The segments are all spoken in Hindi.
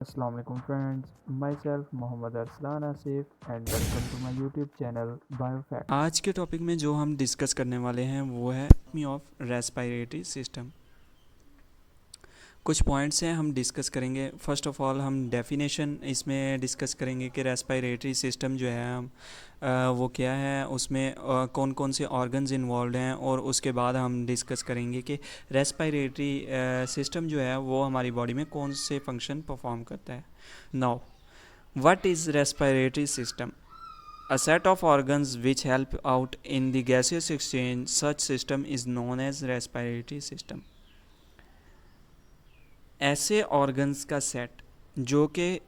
Assalamu alaikum friends, myself Mohammad Arslan Asif and welcome to my YouTube channel BioFacts. आज के टॉपिक में जो हम डिस्कस करने वाले हैं वो है मी ऑफ रेस्पिरेटरी सिस्टम। कुछ पॉइंट्स हैं हम डिस्कस करेंगे। फर्स्ट ऑफ ऑल हम डेफिनेशन इसमें डिस्कस करेंगे कि रेस्पिरेटरी सिस्टम जो है वो क्या है, उसमें कौन कौन से ऑर्गन्स इन्वॉल्व हैं, और उसके बाद हम डिस्कस करेंगे कि रेस्पिरेटरी सिस्टम जो है वो हमारी बॉडी में कौन से फंक्शन परफॉर्म करता है। Now what is respiratory system? A set of organs which help out in the gaseous exchange. Such system is known as respiratory system. ऐसे ऑर्गन्स का सेट जो कि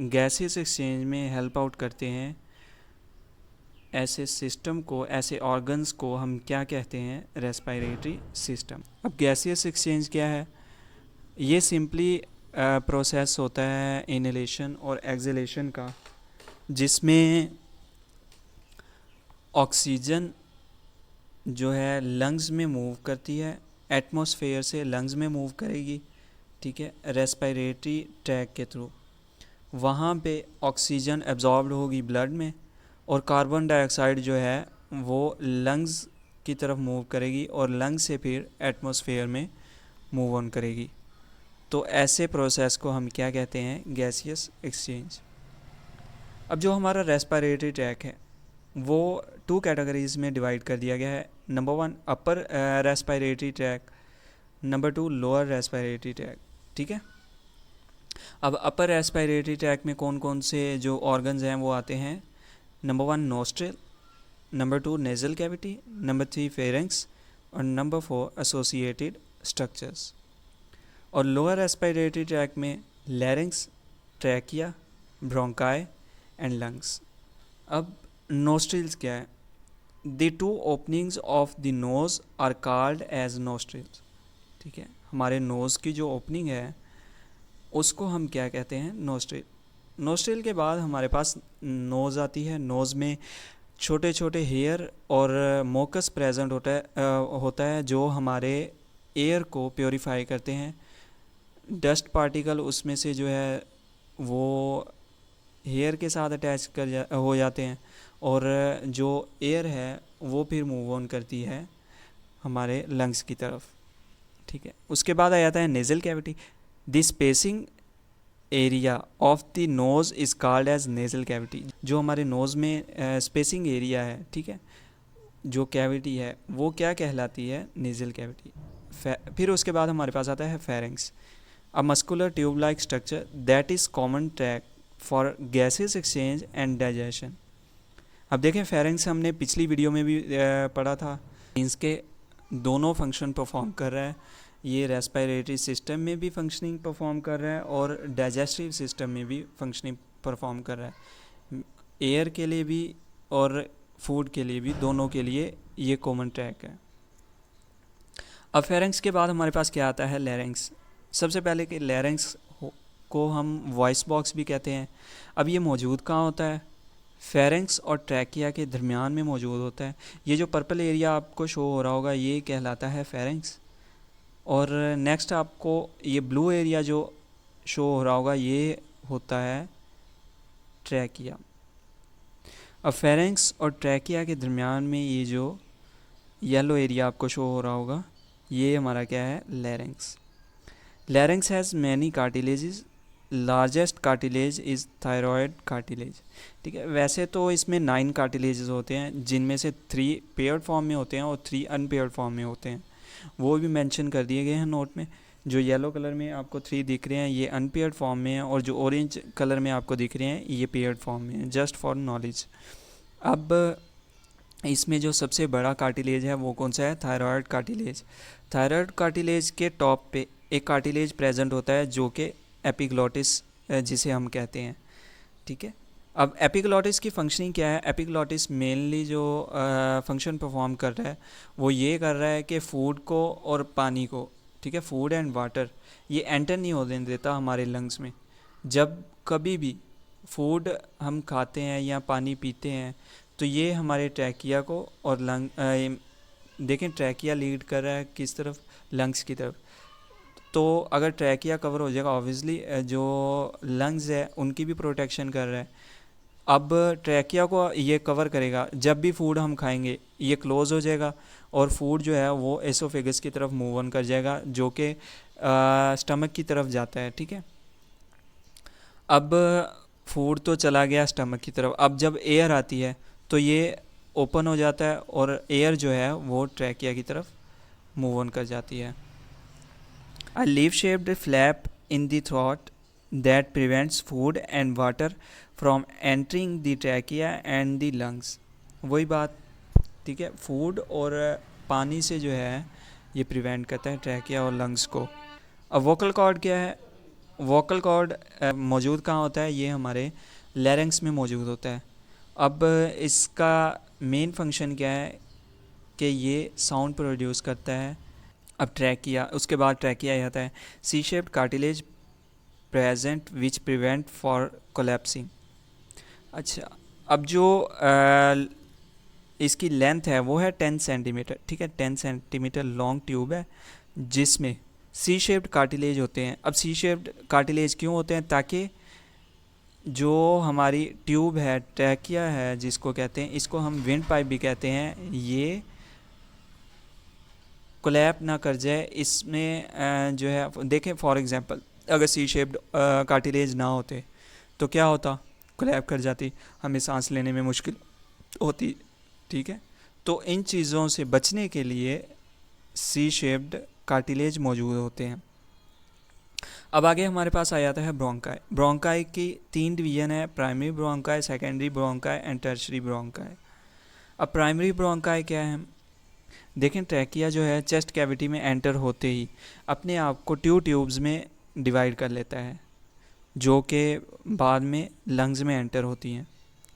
गैसियस एक्सचेंज में हेल्प आउट करते हैं, ऐसे सिस्टम को, ऐसे ऑर्गन्स को हम क्या कहते हैं? Respiratory system. अब गैसियस एक्सचेंज क्या है? ये सिंपली प्रोसेस होता है इनहेलेशन और एक्सहेलेशन का, जिसमें ऑक्सीजन जो है लंग्स में मूव करती है, एटमॉस्फेयर से लंग्स में मूव करेगी, ठीक है, रेस्पिरेटरी ट्रैक के थ्रू। वहाँ पे ऑक्सीजन एब्जॉर्ब्ड होगी ब्लड में, और कार्बन डाइऑक्साइड जो है वो लंग्स की तरफ मूव करेगी और लंग्स से फिर एटमॉस्फेयर में मूव ऑन करेगी। तो ऐसे प्रोसेस को हम क्या कहते हैं? Gaseous exchange. अब जो हमारा रेस्पिरेटरी ट्रैक है वो टू कैटेगरीज में डिवाइड कर दिया गया है। Number 1 upper respiratory tract, number 2 lower respiratory track, ठीक है। अब अपर रेस्पिरेटरी ट्रैक में कौन कौन से जो ऑर्गन्स हैं वो आते हैं? Number 1 nostril, number 2 nasal cavity, number 3 pharynx, और नंबर 4 एसोसिएटेड स्ट्रक्चर्स। और लोअर रेस्पिरेटरी ट्रैक में larynx, trachea, bronchi and lungs. अब नोस्ट्रिल्स क्या है? The two openings of the nose are called as nostrils, ठीक है। हमारे नोज़ की जो ओपनिंग है उसको हम क्या कहते हैं? नोस्ट्रिल। नोस्ट्रिल के बाद हमारे पास नोज़ आती है। नोज़ में छोटे छोटे हेयर और मोकस प्रेजेंट होता है जो हमारे एयर को प्योरीफाई करते हैं। डस्ट पार्टिकल उसमें से जो है वो हेयर के साथ अटैच हो जाते हैं, और जो एयर है वो फिर मूव ऑन करती है हमारे लंग्स की तरफ, ठीक है। उसके बाद आ जाता है nasal cavity. The spacing area of the nose is called as nasal cavity. जो हमारे नोज़ में स्पेसिंग एरिया है, ठीक है, जो कैविटी है वो क्या कहलाती है? Nasal cavity. फिर उसके बाद हमारे पास आता है pharynx, a muscular tube like structure that is common track for gases exchange and digestion. अब देखें, फेरेंक्स हमने पिछली वीडियो में भी पढ़ा था। इसके दोनों फंक्शन परफॉर्म कर रहा है। ये रेस्पिरेटरी सिस्टम में भी फंक्शनिंग परफॉर्म कर रहा है और डाइजेस्टिव सिस्टम में भी फंक्शनिंग परफॉर्म कर रहा है। एयर के लिए भी और फूड के लिए भी, दोनों के लिए ये कॉमन ट्रैक है। अब फेरेंक्स के बाद हमारे पास क्या आता है? लैरिंक्स। सबसे पहले कि लैरिंक्स को हम वॉइस बॉक्स भी कहते हैं। अब ये मौजूद कहाँ होता है? फेरेंक्स और ट्रैकिया के दरमियान में मौजूद होता है। ये जो पर्पल एरिया आपको शो हो रहा होगा ये कहलाता है फेरेंक्स, और नेक्स्ट आपको ये ब्लू एरिया जो शो हो रहा होगा ये होता है ट्रैकिया। अब फेरेंक्स और ट्रैकिया के दरमियान में ये जो येलो एरिया आपको शो हो रहा होगा ये हमारा क्या है? Larynx. Larynx has many cartilages. Largest cartilage is thyroid cartilage, ठीक है। वैसे तो इसमें 9 कार्टिलेजेस होते हैं, जिनमें से 3 पेयर्ड फॉर्म में होते हैं और 3 अनपेयर्ड फॉर्म में होते हैं। वो भी मेंशन कर दिए गए हैं नोट में। जो येलो कलर में आपको 3 दिख रहे हैं ये अनपेयर्ड फॉर्म में हैं, और जो ऑरेंज कलर में आपको दिख रहे हैं ये पेयर्ड फॉर्म में हैं, जस्ट फॉर नॉलेज। अब इसमें जो सबसे बड़ा कार्टिलेज है वो कौन सा है? Thyroid cartilage. थायरॉयड कार्टिलेज के टॉप पे एक कार्टिलेज प्रेजेंट होता है जो कि एपिग्लॉटिस जिसे हम कहते हैं, ठीक है। अब एपिग्लॉटिस की फंक्शनिंग क्या है? एपिग्लॉटिस मेनली जो फंक्शन परफॉर्म कर रहा है वो ये कर रहा है कि फूड को और पानी को, ठीक है, फूड एंड वाटर, ये एंटर नहीं होने देता हमारे लंग्स में। जब कभी भी फूड हम खाते हैं या पानी पीते हैं तो ये हमारे ट्रैकिया को और लंग देखें ट्रैकिया लीड कर रहा है किस तरफ? लंग्स की तरफ। तो अगर ट्रैकिया कवर हो जाएगा, ऑब्वियसली जो लंग्स है उनकी भी प्रोटेक्शन कर रहा है। अब ट्रैकिया को ये कवर करेगा, जब भी फूड हम खाएंगे ये क्लोज हो जाएगा और फूड जो है वो एसोफेगस की तरफ मूव ऑन कर जाएगा, जो कि स्टमक की तरफ जाता है, ठीक है। अब फूड तो चला गया स्टमक की तरफ, अब जब एयर आती है तो ये ओपन हो जाता है और एयर जो है वो ट्रैकिया की तरफ मूव ऑन कर जाती है। A leaf-shaped flap in the throat that prevents food and water from entering the trachea and the lungs। वही बात, ठीक है, फूड और पानी से जो है ये प्रिवेंट करता है ट्रैकिया और लंग्स को। अब वोकल कॉर्ड क्या है? वोकल कॉर्ड मौजूद कहाँ होता है? ये हमारे लैरिंक्स में मौजूद होता है। अब इसका मेन फंक्शन क्या है कि ये साउंड प्रोड्यूस करता है। अब ट्रैकिया, उसके बाद ट्रैकिया आता है, C shaped cartilage present which prevent for collapsing. अच्छा, अब जो इसकी लेंथ है वो है 10 सेंटीमीटर, ठीक है, 10 सेंटीमीटर लॉन्ग ट्यूब है जिसमें सी शेप्ड कार्टिलेज होते हैं। अब सी शेप्ड कार्टिलेज क्यों होते हैं? ताकि जो हमारी ट्यूब है, ट्रैकिया है जिसको कहते हैं, इसको हम विंड पाइप भी कहते हैं, ये कोलैप ना कर जाए। इसमें जो है देखें, फॉर एग्जांपल अगर सी शेप्ड कार्टिलेज ना होते तो क्या होता? कोलैप कर जाती, हमें सांस लेने में मुश्किल होती, ठीक है। तो इन चीज़ों से बचने के लिए सी शेप्ड कार्टिलेज मौजूद होते हैं। अब आगे हमारे पास आ जाता है ब्रोंकाई। ब्रोंकाई की 3 डिवीजन है, primary bronchi, secondary bronchi and tertiary bronchi. अब प्राइमरी ब्रोंकाई क्या है? देखें, ट्रैकिया जो है चेस्ट कैविटी में एंटर होते ही अपने आप को ट्यूब्स में डिवाइड कर लेता है, जो कि बाद में लंग्स में एंटर होती हैं,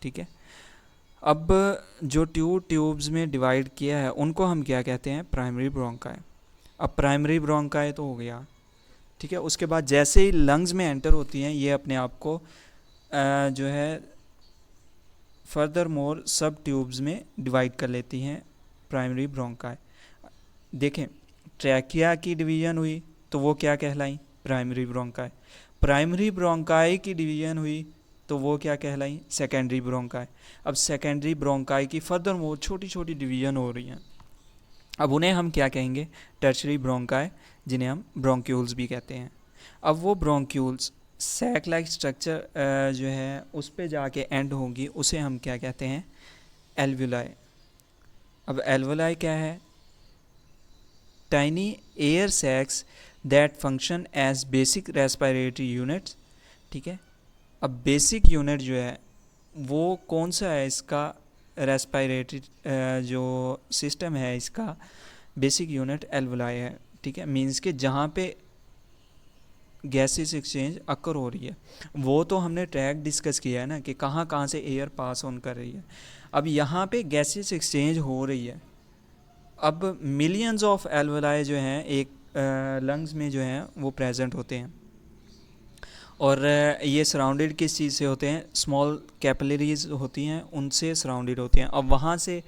ठीक है। अब जो ट्यूब्स में डिवाइड किया है उनको हम क्या कहते हैं? Primary bronchi. अब प्राइमरी ब्रोंकाई तो हो गया, ठीक है। उसके बाद जैसे ही लंग्स में एंटर होती हैं ये अपने आप को जो है फर्दर मोर सब ट्यूब्स में डिवाइड कर लेती हैं, प्राइमरी ब्रोंकाई। देखें, ट्रैकिया की डिवीजन हुई तो वो क्या कहलाई? Primary bronchi. प्राइमरी ब्रोंकाई की डिवीजन हुई तो वो क्या कहलाई? Secondary bronchi. अब सेकेंडरी ब्रोंकाई की फर्दर मोर छोटी छोटी डिवीजन हो रही हैं, अब उन्हें हम क्या कहेंगे? टर्शरी ब्रोंकाई, जिन्हें हम ब्रोंक्यूल्स भी कहते हैं। अब वो ब्रोंक्यूल्स सैक लाइक स्ट्रक्चर जो है उस पे जाके एंड होंगी, उसे हम क्या कहते हैं? एल्वुलाई। अब एल्वुलाई क्या है? Tiny air sacs that function as basic respiratory units, ठीक है। अब बेसिक यूनिट जो है वो कौन सा है? इसका रेस्पिरेटरी जो सिस्टम है इसका बेसिक यूनिट एल्वुलाई है, ठीक है। मींस कि जहाँ पे गैसेस एक्सचेंज अकर हो रही है, वो तो हमने ट्रैक डिस्कस किया है ना कि कहाँ कहाँ से एयर पास ऑन कर रही है। अब यहाँ पे गैसेस एक्सचेंज हो रही है। अब मिलियंस ऑफ एल्वुलाई जो हैं एक लंग्स में जो हैं वो प्रेजेंट होते हैं, और ये सराउंडेड किस चीज़ से होते हैं? स्मॉल कैपिलरीज होती हैं, उनसे सराउंडेड होते हैं। अब वहाँ से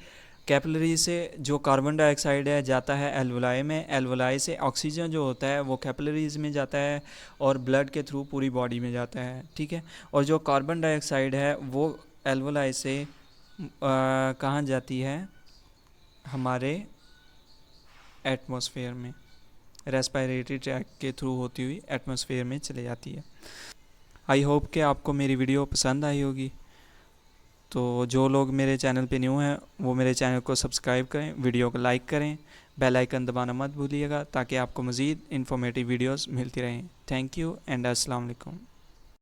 कैपिलरी से जो कार्बन डाइऑक्साइड है जाता है एल्वुलाई में, एल्वुलाई से ऑक्सीजन जो होता है वो कैपिलरीज में जाता है और ब्लड के थ्रू पूरी बॉडी में जाता है, ठीक है। और जो कार्बन डाइऑक्साइड है वो एल्वुलाई से कहाँ जाती है? हमारे एटमॉस्फेयर में, रेस्पिरेटरी ट्रैक के थ्रू होती हुई एटमॉस्फेयर में चले जाती है। आई होप कि आपको मेरी वीडियो पसंद आई होगी। तो जो लोग मेरे चैनल पे न्यू हैं वो मेरे चैनल को सब्सक्राइब करें, वीडियो को लाइक करें, बेल आइकन दबाना मत भूलिएगा ताकि आपको मज़ीद इन्फॉर्मेटिव वीडियोस मिलती रहें। थैंक यू एंड अस्सलाम वालेकुम।